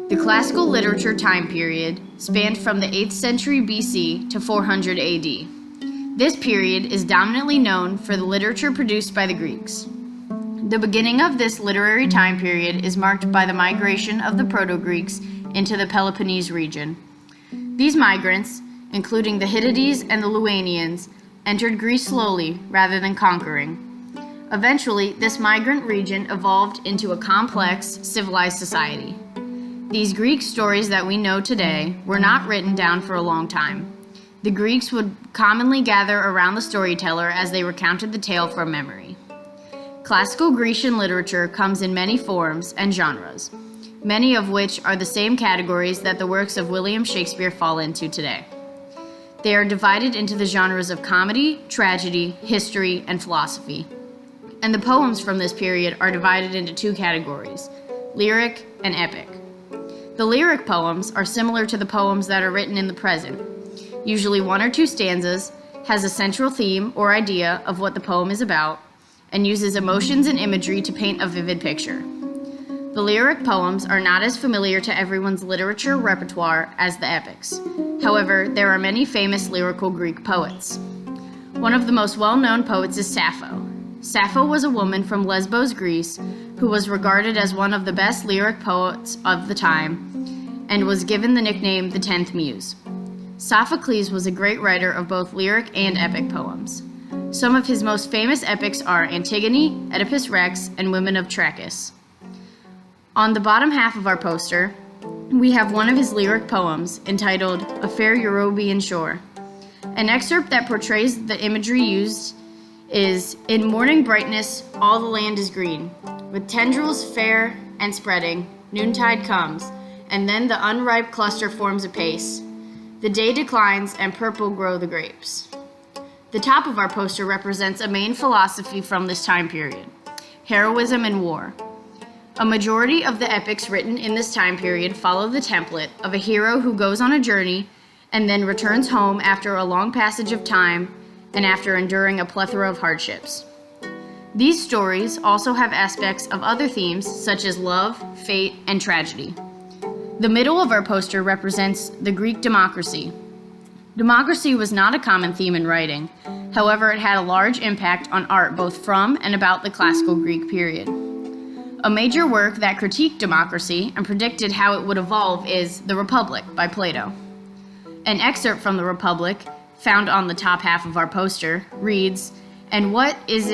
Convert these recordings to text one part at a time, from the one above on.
The classical literature time period spanned from the 8th century BC to 400 AD. This period is dominantly known for the literature produced by the Greeks. The beginning of this literary time period is marked by the migration of the Proto-Greeks into the Peloponnese region. These migrants, including the Hittites and the Luanians, entered Greece slowly rather than conquering. Eventually, this migrant region evolved into a complex, civilized society. These Greek stories that we know today were not written down for a long time. The Greeks would commonly gather around the storyteller as they recounted the tale from memory. Classical Grecian literature comes in many forms and genres, many of which are the same categories that the works of William Shakespeare fall into today. They are divided into the genres of comedy, tragedy, history, and philosophy. And the poems from this period are divided into two categories, lyric and epic. The lyric poems are similar to the poems that are written in the present. Usually one or two stanzas, has a central theme or idea of what the poem is about, and uses emotions and imagery to paint a vivid picture. The lyric poems are not as familiar to everyone's literature repertoire as the epics. However, there are many famous lyrical Greek poets. One of the most well-known poets is Sappho. Sappho was a woman from Lesbos, Greece, who was regarded as one of the best lyric poets of the time, and was given the nickname the 10th Muse. Sophocles was a great writer of both lyric and epic poems. Some of his most famous epics are Antigone, Oedipus Rex, and Women of Trachis. On the bottom half of our poster, we have one of his lyric poems entitled A Fair European Shore. An excerpt that portrays the imagery used is, in morning brightness, all the land is green. With tendrils fair and spreading, noontide comes, and then the unripe cluster forms apace. The day declines, and purple grow the grapes. The top of our poster represents a main philosophy from this time period, heroism and war. A majority of the epics written in this time period follow the template of a hero who goes on a journey and then returns home after a long passage of time and after enduring a plethora of hardships. These stories also have aspects of other themes such as love, fate, and tragedy. The middle of our poster represents the Greek democracy. Democracy was not a common theme in writing. However, it had a large impact on art both from and about the classical Greek period. A major work that critiqued democracy and predicted how it would evolve is The Republic by Plato. An excerpt from The Republic, found on the top half of our poster, reads, "And what is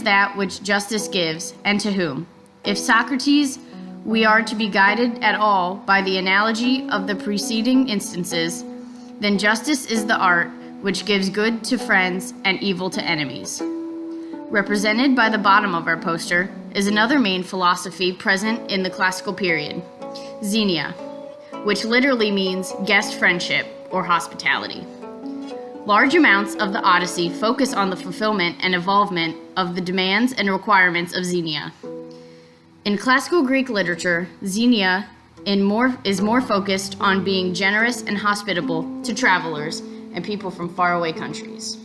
that which justice gives, and to whom? If Socrates, we are to be guided at all by the analogy of the preceding instances, then justice is the art which gives good to friends and evil to enemies." Represented by the bottom of our poster is another main philosophy present in the classical period, xenia, which literally means guest friendship or hospitality. Large amounts of the Odyssey focus on the fulfillment and evolvement of the demands and requirements of xenia. In classical Greek literature, xenia is more focused on being generous and hospitable to travelers and people from faraway countries.